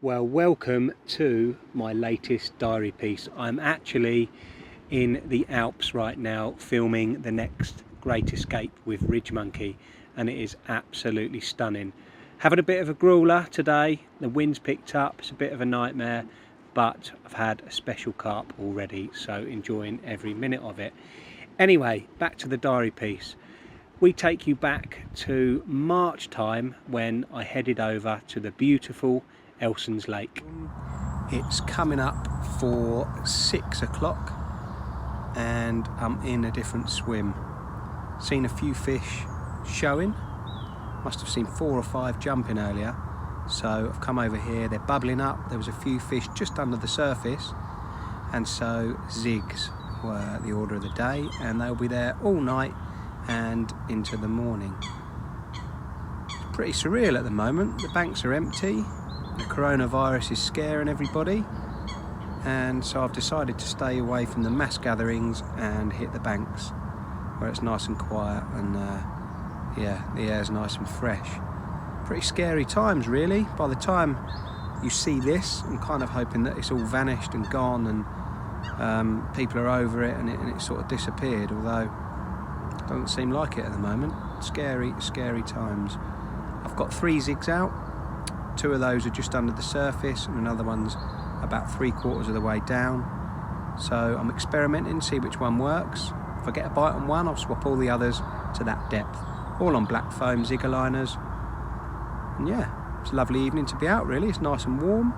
Well, welcome to my latest diary piece. I'm actually in the Alps right now filming the next Great Escape with Ridge Monkey, and it is absolutely stunning. Having a bit of a grueler today, the wind's picked up, it's a bit of a nightmare, but I've had a special carp already, so enjoying every minute of it. Anyway, back to the diary piece. We take you back to March time when I headed over to the beautiful Elson's Lake. It's coming up for 6 o'clock and I'm in a different swim. Seen a few fish showing, must have seen 4 or 5 jumping earlier, so I've come over here. They're bubbling up. There was a few fish just under the surface, and so zigs were the order of the day, and they'll be there all night and into the morning. It's pretty surreal at the moment. The banks are empty. The coronavirus is scaring everybody, and so I've decided to stay away from the mass gatherings and hit the banks where it's nice and quiet and yeah, the air's nice and fresh. Pretty scary times really. By the time you see this, I'm kind of hoping that it's all vanished and gone and people are over it and it sort of disappeared, although it doesn't seem like it at the moment. Scary times. I've got 3 zigs out. 2 of those are just under the surface and another one's about 3/4 of the way down. So I'm experimenting, see which one works. If I get a bite on one, I'll swap all the others to that depth. All on black foam zigger liners. And yeah, it's a lovely evening to be out really. It's nice and warm.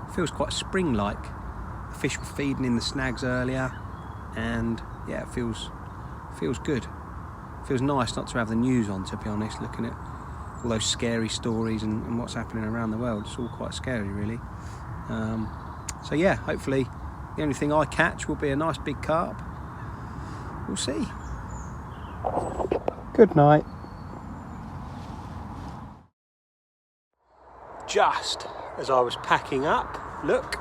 It feels quite spring-like. The fish were feeding in the snags earlier and yeah, it feels good. It feels nice not to have the news on, to be honest, looking at all those scary stories and what's happening around the world. It's all quite scary really. So yeah, hopefully the only thing I catch will be a nice big carp. We'll see. Good night. Just as I was packing up, look.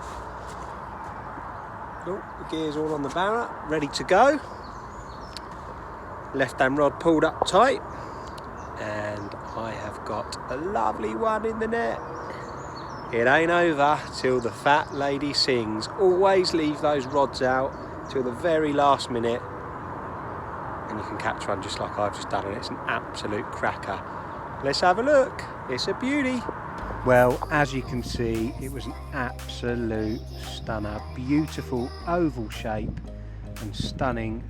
Oh, the gear's all on the barra, ready to go. Left hand rod pulled up tight. And I have got a lovely one in the net. It ain't over till the fat lady sings. Always leave those rods out till the very last minute and you can catch one just like I've just done, and it's an absolute cracker. Let's have a look. It's a beauty. Well, as you can see, it was an absolute stunner. Beautiful oval shape and stunning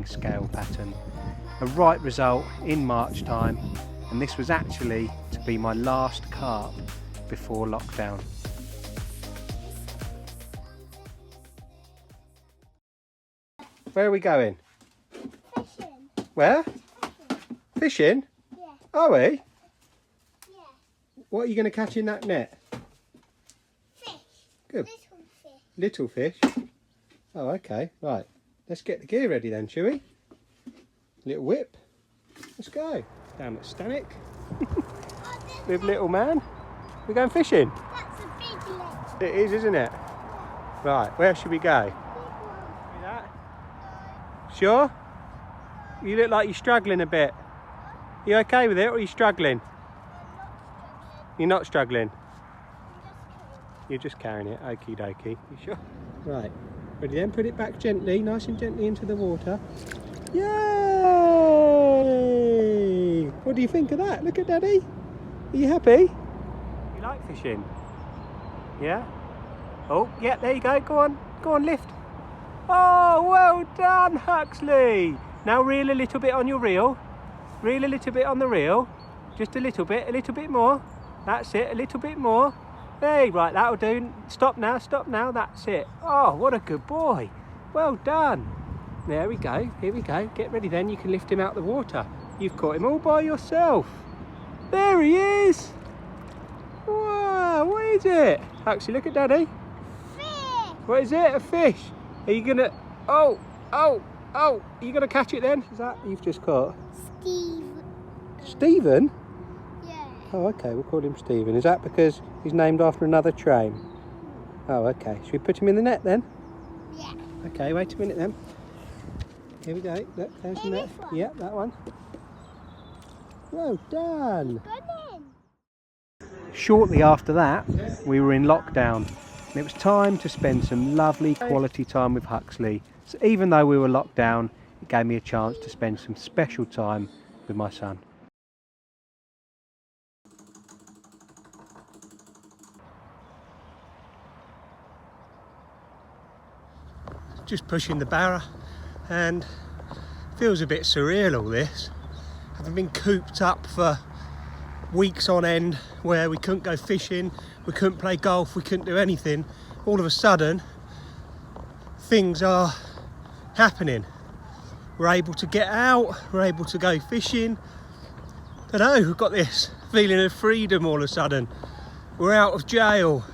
scale pattern. A right result in March time, and this was actually to be my last carp before lockdown. Where are we going? Fishing. Where? Fishing? Yeah. Are we? Yeah. What are you going to catch in that net? Fish. Good. Little fish. Little fish? Oh, okay. Right. Let's get the gear ready then, shall we? Little whip. Let's go. Down at Stanek. With little man. We're going fishing. That's a big lake. It is, isn't it? Right, where should we go? Sure? You look like you're struggling a bit. You okay with it, or are you struggling? You're not struggling? You're just carrying it. Okie dokie. You sure? Right. Ready then? Put it back gently, nice and gently into the water. Yay! What do you think of that? Look at Daddy. Are you happy? You like fishing? Yeah? Oh, yeah, there you go. Go on, lift. Oh, well done, Huxley. Now reel a little bit on your reel. Reel a little bit on the reel. Just a little bit more. That's it, a little bit more. Hey, right, that'll do. Stop now, that's it. Oh, what a good boy. Well done. There we go, here we go. Get ready then, you can lift him out the water. You've caught him all by yourself. There he is. Wow, what is it? Huxley, look at Daddy. Fish. What is it, a fish? Are you gonna, oh, are you gonna catch it then? Is that you've just caught? Stephen? Yeah. Oh, okay, we'll call him Stephen. Is that because he's named after another train? Oh, okay. Should we put him in the net then? Yeah. Okay, wait a minute then. Here we go. Look, there's the net. This one? Yeah, that one. Well done. Good in. shortly after that we were in lockdown, and it was time to spend some lovely quality time with Huxley. So even though we were locked down, it gave me a chance to spend some special time with my son. Just pushing the barra, and feels a bit surreal all this. Having been cooped up for weeks on end where we couldn't go fishing, we couldn't play golf, we couldn't do anything. All of a sudden things are happening. We're able to get out, we're able to go fishing. I don't know, we've got this feeling of freedom all of a sudden. We're out of jail,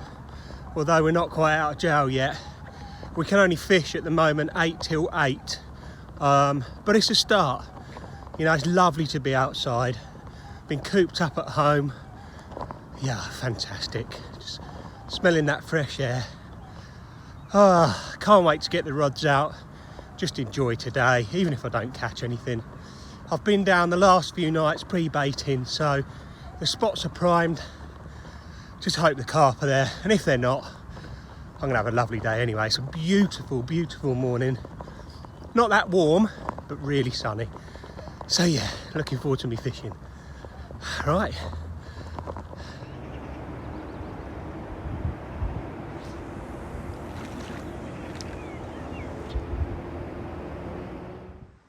although we're not quite out of jail yet. We can only fish at the moment 8 till 8, but it's a start. You know, it's lovely to be outside. Been cooped up at home. Yeah, fantastic. Just smelling that fresh air. Can't wait to get the rods out. Just enjoy today, even if I don't catch anything. I've been down the last few nights pre-baiting, so the spots are primed. Just hope the carp are there, and if they're not, I'm gonna have a lovely day anyway. It's a beautiful, beautiful morning. Not that warm, but really sunny. So yeah, looking forward to me fishing. Right.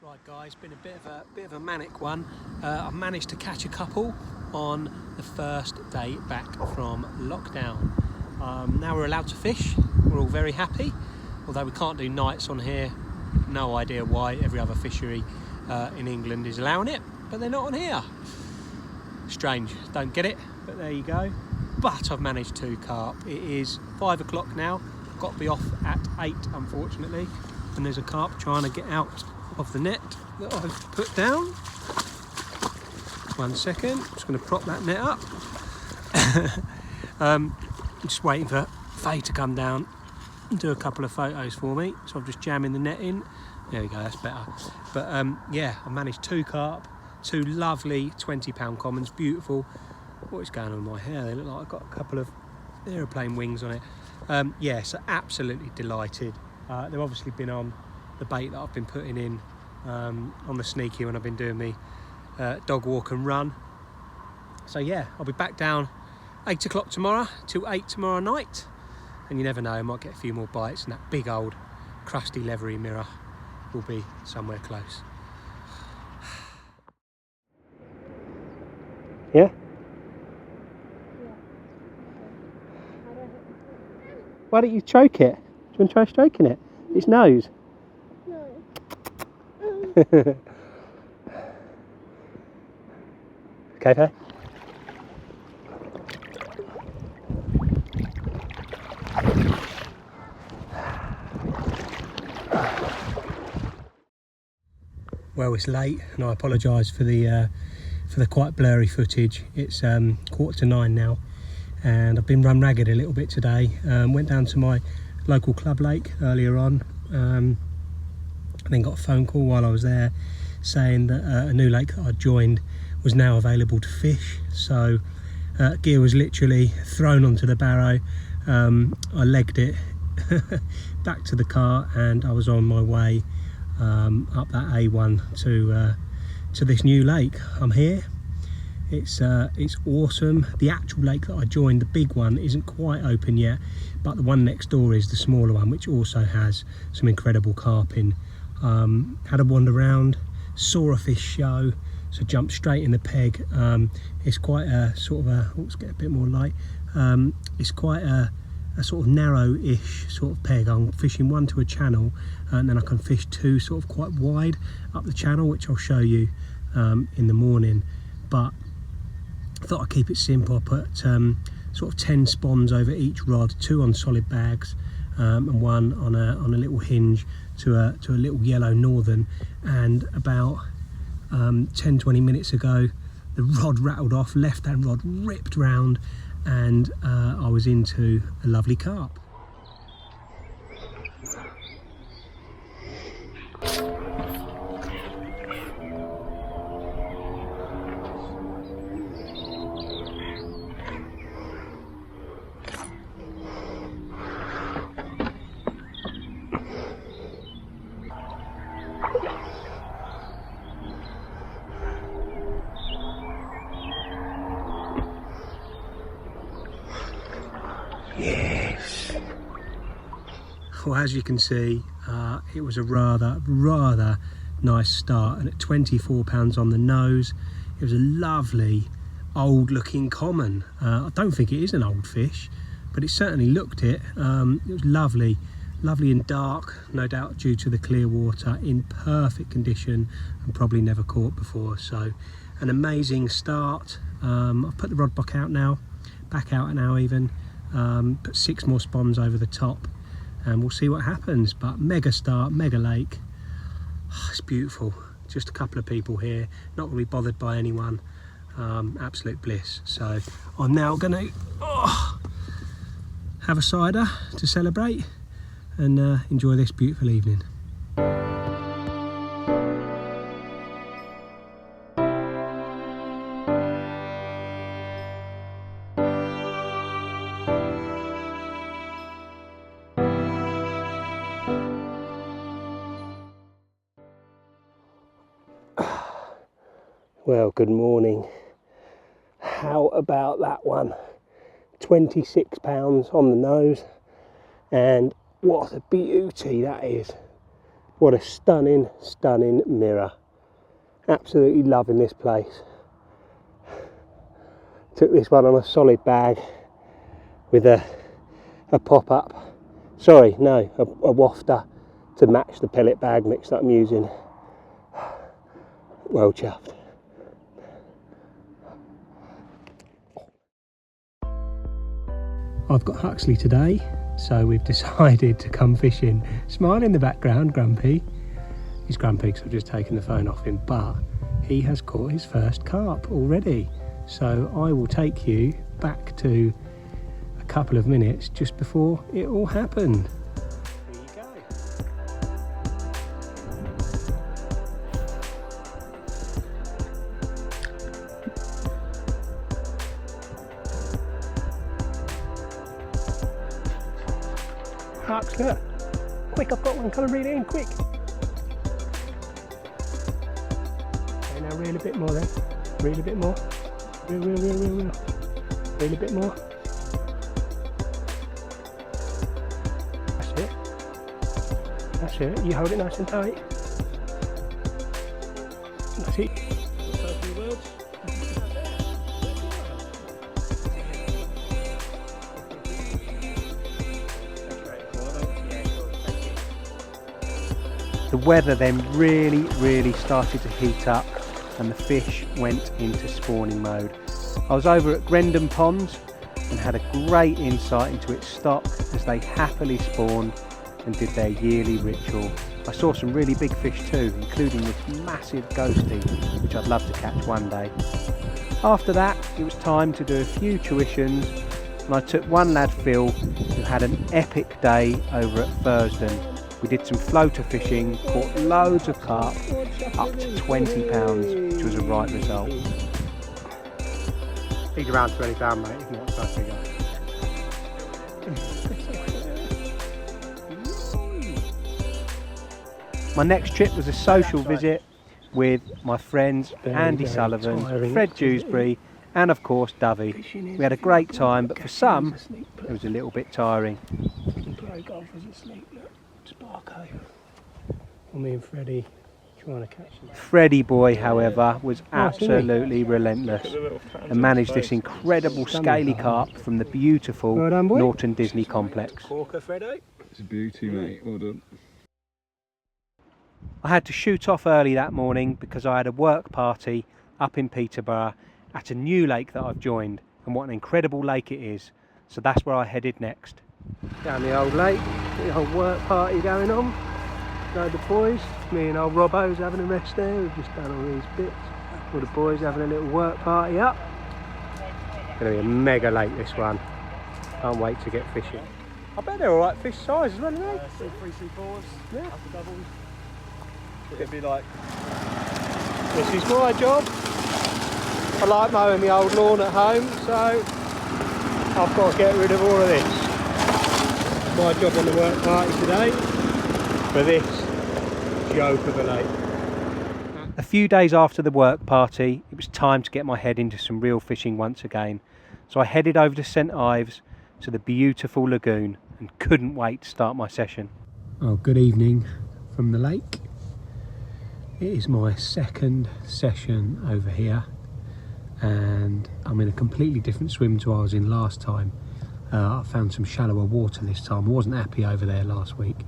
Right guys, been a bit of a manic one. I've managed to catch a couple on the first day back from lockdown. Now we're allowed to fish. We're all very happy, although we can't do nights on here. No idea why. Every other fishery in England is allowing it, but they're not on here. Strange, don't get it, but there you go. But I've managed 2 carp. It is 5 o'clock now. Got to be off at 8, unfortunately, and there's a carp trying to get out of the net that I've put down. 1 second, I'm just going to prop that net up. I'm just waiting for Faye to come down and do a couple of photos for me, so I'm just jamming the net in. There we go, that's better. But yeah, I managed 2 carp, 2 lovely 20-pound commons, beautiful. What is going on with my hair? They look like I've got a couple of aeroplane wings on it. Yeah, so absolutely delighted. They've obviously been on the bait that I've been putting in on the sneaky when I've been doing me dog walk and run. So yeah, I'll be back down 8 o'clock tomorrow till 8 tomorrow night, and you never know, I might get a few more bites and that big old crusty leathery mirror will be somewhere close. Yeah? Why don't you choke it? Do you want to try stroking it? Its nose? No. Okay, Faye? Well, it's late, and I apologise for the quite blurry footage. It's 8:45 now, and I've been run ragged a little bit today. Went down to my local club lake earlier on, and then got a phone call while I was there saying that a new lake that I'd joined was now available to fish. So gear was literally thrown onto the barrow. I legged it back to the car, and I was on my way up that A1 to this new lake. I'm here. It's awesome. The actual lake that I joined, the big one, isn't quite open yet, but the one next door is the smaller one, which also has some incredible carp in. Had a wander around, saw a fish show, so jumped straight in the peg. It's quite a sort of a, let's get a bit more light. It's quite a sort of narrow-ish sort of peg. I'm fishing one to a channel, and then I can fish 2 sort of quite wide up the channel, which I'll show you in the morning. But I thought I'd keep it simple. I put sort of 10 spons over each rod, 2 on solid bags, and 1 on a little hinge to a little yellow northern. And about 10-20 minutes ago, the rod rattled off, left hand rod ripped round, and I was into a lovely carp. Yes. Well, as you can see, it was a rather nice start, and at £24 on the nose, it was a lovely old looking common. I don't think it is an old fish, but it certainly looked it. It was lovely and dark, no doubt due to the clear water, in perfect condition and probably never caught before. So an amazing start. I've put the rod back out now even, put 6 more spawns over the top, and we'll see what happens. But mega start, mega lake. Oh, it's beautiful. Just a couple of people here, not really bothered by anyone. Absolute bliss. So I'm now gonna have a cider to celebrate and enjoy this beautiful evening. Well, good morning. How about that one? £26 on the nose, and what a beauty that is. What a stunning mirror. Absolutely loving this place. Took this one on a solid bag with a pop-up. Sorry, no, a wafter to match the pellet bag mix that I'm using. Well chuffed. I've got Huxley today, so we've decided to come fishing. Smile in the background, Grumpy. He's grumpy because I've just taken the phone off him, but he has caught his first carp already. So I will take you back to a couple of minutes just before it all happened. Here you go. Hux, look. Quick, I've got one. Come and reel it in, quick. Okay, now reel a bit more then. Reel a bit more. Reel. Reel a bit more. That's it. That's it. You hold it nice and tight. That's it. So a few words. The weather then really started to heat up, and the fish went into spawning mode. I was over at Grendon Ponds and had a great insight into its stock as they happily spawned and did their yearly ritual. I saw some really big fish too, including this massive ghostie, which I'd love to catch one day. After that, it was time to do a few tuitions, and I took one lad, Phil, who had an epic day over at Thurston. We did some floater fishing, caught loads of carp, up to £20, which was a right result. He's around £20, mate, isn't it? Nice figure. My next trip was a social visit with my friends Andy Sullivan, Fred Dewsbury, and of course Dovey. We had a great time, but for some, it was a little bit tiring. Sparko. Me and Freddie trying to catch them. Freddie boy, however, was absolutely relentless and managed this incredible scaly carp from the beautiful Norton Disney complex. Corker, Fredo. It's a beauty, mate. Well done. I had to shoot off early that morning because I had a work party up in Peterborough at a new lake that I've joined, and what an incredible lake it is. So that's where I headed next. Down the old lake, the old work party going on. Load the boys, me and old Robbo's having a rest there. We've just done all these bits. All the boys having a little work party up. Gonna be a mega lake, this one. Can't wait to get fishing. I bet they're alright fish size as well, aren't they? C3, C4s, yeah. upper doubles. It'd be like... This is my job. I like mowing my old lawn at home, so I've got to get rid of all of this. My job on the work party today for this joke of a lake. A few days after the work party, it was time to get my head into some real fishing once again. So I headed over to St Ives to the beautiful lagoon and couldn't wait to start my session. Oh, good evening from the lake. It is my second session over here and I'm in a completely different swim to I was in last time. I found some shallower water this time. I wasn't happy over there last week.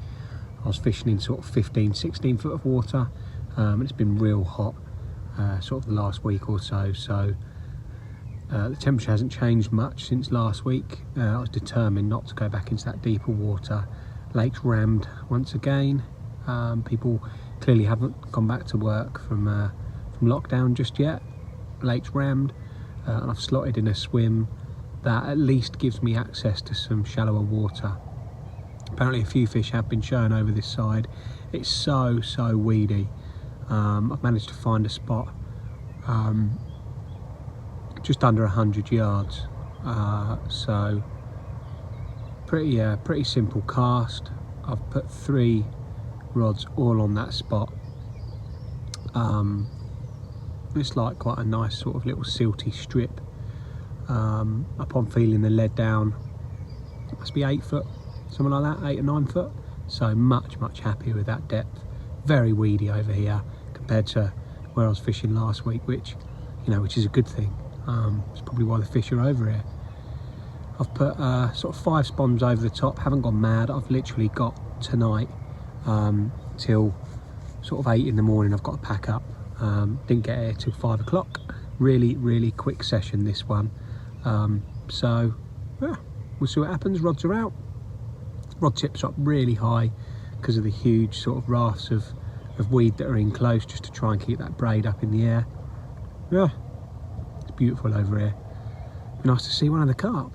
I was fishing in sort of 15-16 foot of water and it's been real hot sort of the last week or so, the temperature hasn't changed much since last week. I was determined not to go back into that deeper water. Lake's rammed once again. People clearly haven't gone back to work from lockdown just yet. Lake's rammed and I've slotted in a swim that at least gives me access to some shallower water. Apparently a few fish have been shown over this side. It's so weedy. I've managed to find a spot just under 100 yards, so pretty simple cast. I've put 3 rods all on that spot. It's like quite a nice sort of little silty strip. Upon feeling the lead down, it must be 8 foot, something like that, 8 or 9 foot. So much happier with that depth. Very weedy over here compared to where I was fishing last week, which is a good thing. It's probably why the fish are over here. I've put sort of 5 spawns over the top, haven't gone mad. I've literally got tonight till sort of 8 in the morning. I've got to pack up. Didn't get here till 5 o'clock. Really quick session this one. So yeah, we'll see what happens. Rods are out. Rod tips up really high because of the huge sort of rafts of weed that are in close, just to try and keep that braid up in the air. Yeah, it's beautiful over here. Be nice to see one of the carp.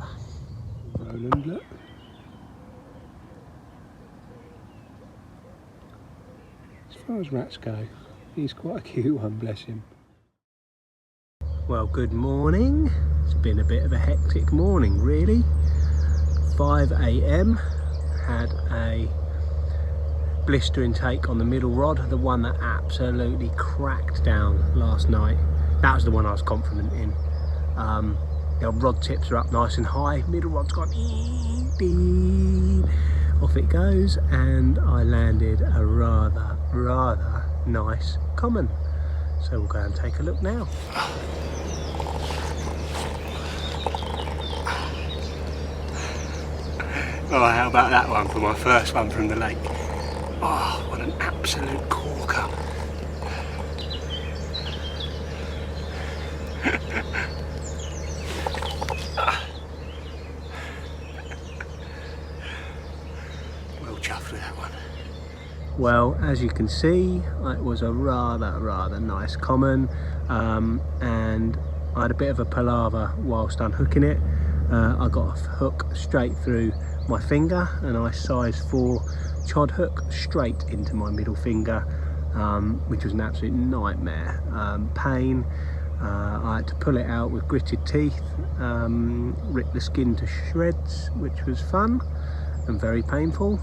Roland, look. As far as rats go, he's quite a cute one, bless him. Well, good morning. It's been a bit of a hectic morning, really. 5 AM, had a blister intake on the middle rod, the one that absolutely cracked down last night. That was the one I was confident in. The rod tips are up nice and high, middle rod's gone off it goes, and I landed a rather nice common. So we'll go and take a look now. Oh, how about that one for my first one from the lake? Oh, what an absolute corker. Well chuffed with that one. Well, as you can see, it was a rather nice common, and I had a bit of a palaver whilst unhooking it. I got a hook straight through my finger and I size 4 chod hook straight into my middle finger, which was an absolute nightmare. Pain. I had to pull it out with gritted teeth, rip the skin to shreds, which was fun and very painful.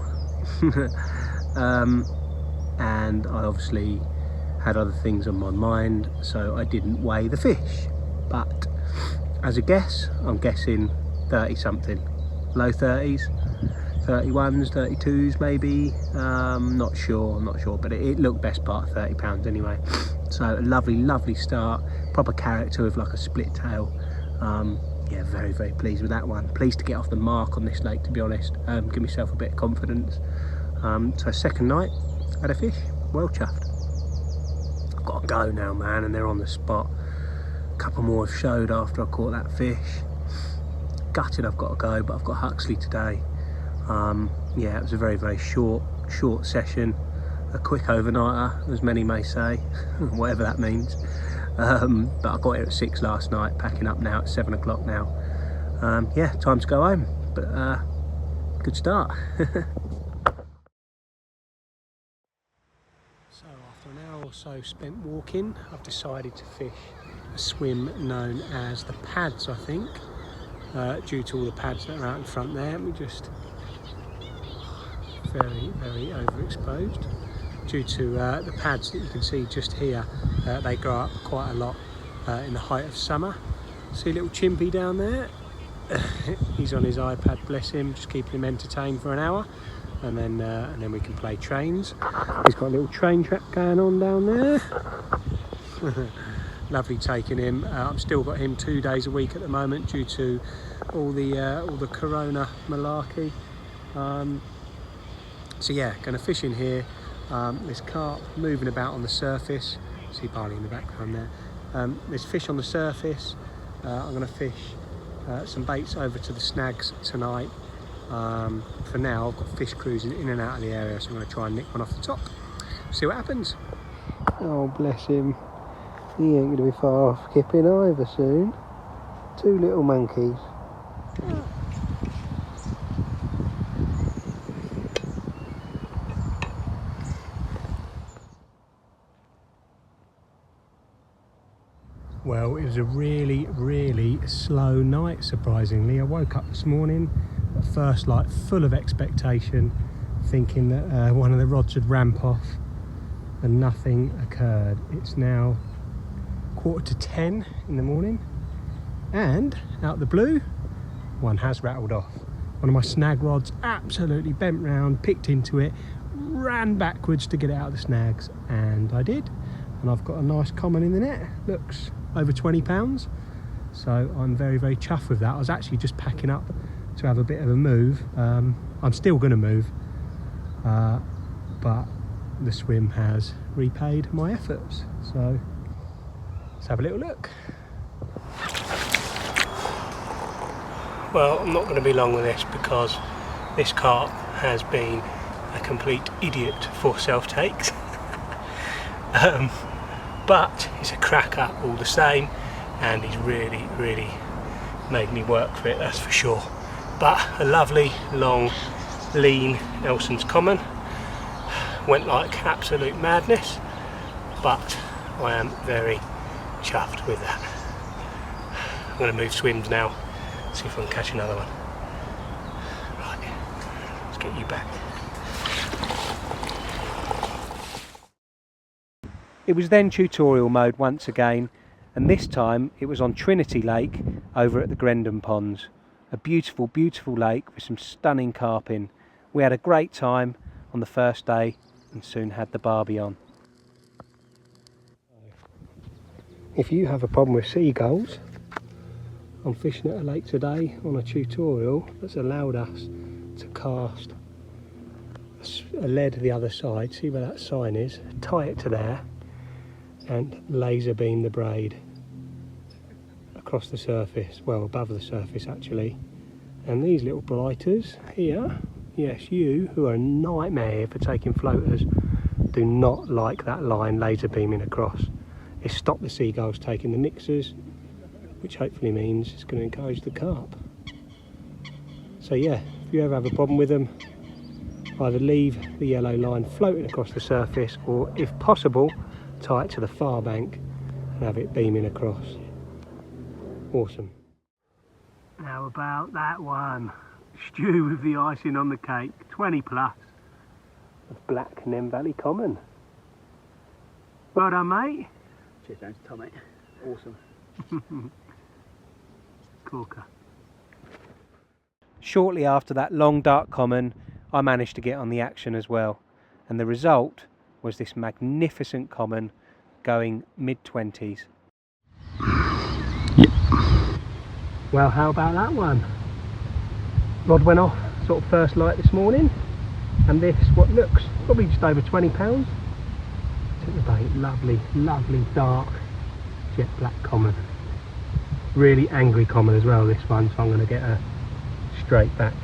And I obviously had other things on my mind, so I didn't weigh the fish. But as a guess, I'm guessing 30 something, low 30s, 31s, 32s maybe. Not sure, but it looked best part of 30 pounds anyway. So a lovely start, proper character with like a split tail. Yeah, very pleased with that one. Pleased to get off the mark on this lake, to be honest. Give myself a bit of confidence. So second night, had a fish, well chuffed. I've got to go now, man, and they're on the spot. A couple more have showed after I caught that fish. Gutted I've got to go, but I've got Huxley today. Yeah, it was a very short session. A quick overnighter, as many may say, whatever that means. But I got here at 6 last night, packing up now at 7 o'clock now. Yeah, time to go home, but good start. So after an hour or so spent walking, I've decided to fish a swim known as the pads, I think, due to all the pads that are out in front there. Let me just, very overexposed. Due to the pads that you can see just here, they grow up quite a lot in the height of summer. See a little chimpy down there? He's on his iPad, bless him, just keeping him entertained for an hour, and then we can play trains. He's got a little train track going on down there. Lovely taking him. I've still got him 2 days a week at the moment due to all the corona malarkey. So yeah, going to fish in here. There's carp moving about on the surface. See Barley in the background there. There's fish on the surface. I'm going to fish some baits over to the snags tonight. For now, I've got fish cruising in and out of the area, so I'm going to try and nick one off the top. See what happens. Oh, bless him. He ain't going to be far off kipping either soon. Two little monkeys. Well, it was a really, really slow night, surprisingly. I woke up this morning, at first light, full of expectation, thinking that one of the rods would ramp off, and nothing occurred. It's now 9:45 in the morning, and out the blue, one has rattled off. One of my snag rods absolutely bent round, picked into it, ran backwards to get it out of the snags, and I did. And I've got a nice common in the net. Looks over 20 pounds, so I'm very, very chuffed with that. I was actually just packing up to have a bit of a move. I'm still going to move, but the swim has repaid my efforts, so let's have a little look. Well, I'm not going to be long with this because this carp has been a complete idiot for self-takes. But he's a cracker all the same, and he's really, really made me work for it, that's for sure. But a lovely, long, lean Nelson's common. Went like absolute madness, but I am very chuffed with that. I'm going to move swims now, see if I can catch another one. Right, let's get you back. It was then tutorial mode once again, and this time it was on Trinity Lake over at the Grendon Ponds. A beautiful, beautiful lake with some stunning carp in. We had a great time on the first day and soon had the barbie on. If you have a problem with seagulls, I'm fishing at a lake today on a tutorial that's allowed us to cast a lead the other side, see where that sign is, tie it to there, and laser beam the braid across the surface, well above the surface actually. And these little blighters here, yes, you who are a nightmare for taking floaters, do not like that line laser beaming across. It stopped the seagulls taking the mixers, which hopefully means it's going to encourage the carp. So yeah, if you ever have a problem with them, either leave the yellow line floating across the surface, or if possible, tie it to the far bank and have it beaming across. Awesome. How about that one? Stew with the icing on the cake, 20 plus. Black Nem Valley Common. Well done, mate. Cheers, James. Tom, mate. Awesome. Corker. Shortly after that long dark common, I managed to get on the action as well, and the result was this magnificent common going mid-20s. Yep. Well, how about that one? Rod went off sort of first light this morning, and this, what looks probably just over 20 pounds. Took the bait, lovely, lovely dark jet black common. Really angry common as well, this one, so I'm going to get a straight back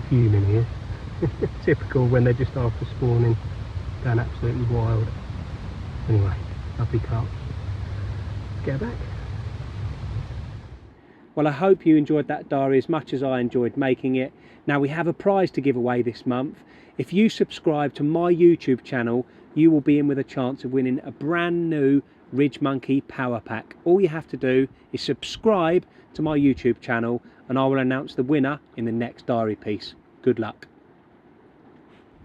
fuming here. Typical when they're just after spawning, going absolutely wild. Anyway, lovely carp. Let's get her back. Well, I hope you enjoyed that diary as much as I enjoyed making it. Now, we have a prize to give away this month. If you subscribe to my YouTube channel, you will be in with a chance of winning a brand new Ridge Monkey Power Pack. All you have to do is subscribe to my YouTube channel, and I will announce the winner in the next diary piece. Good luck.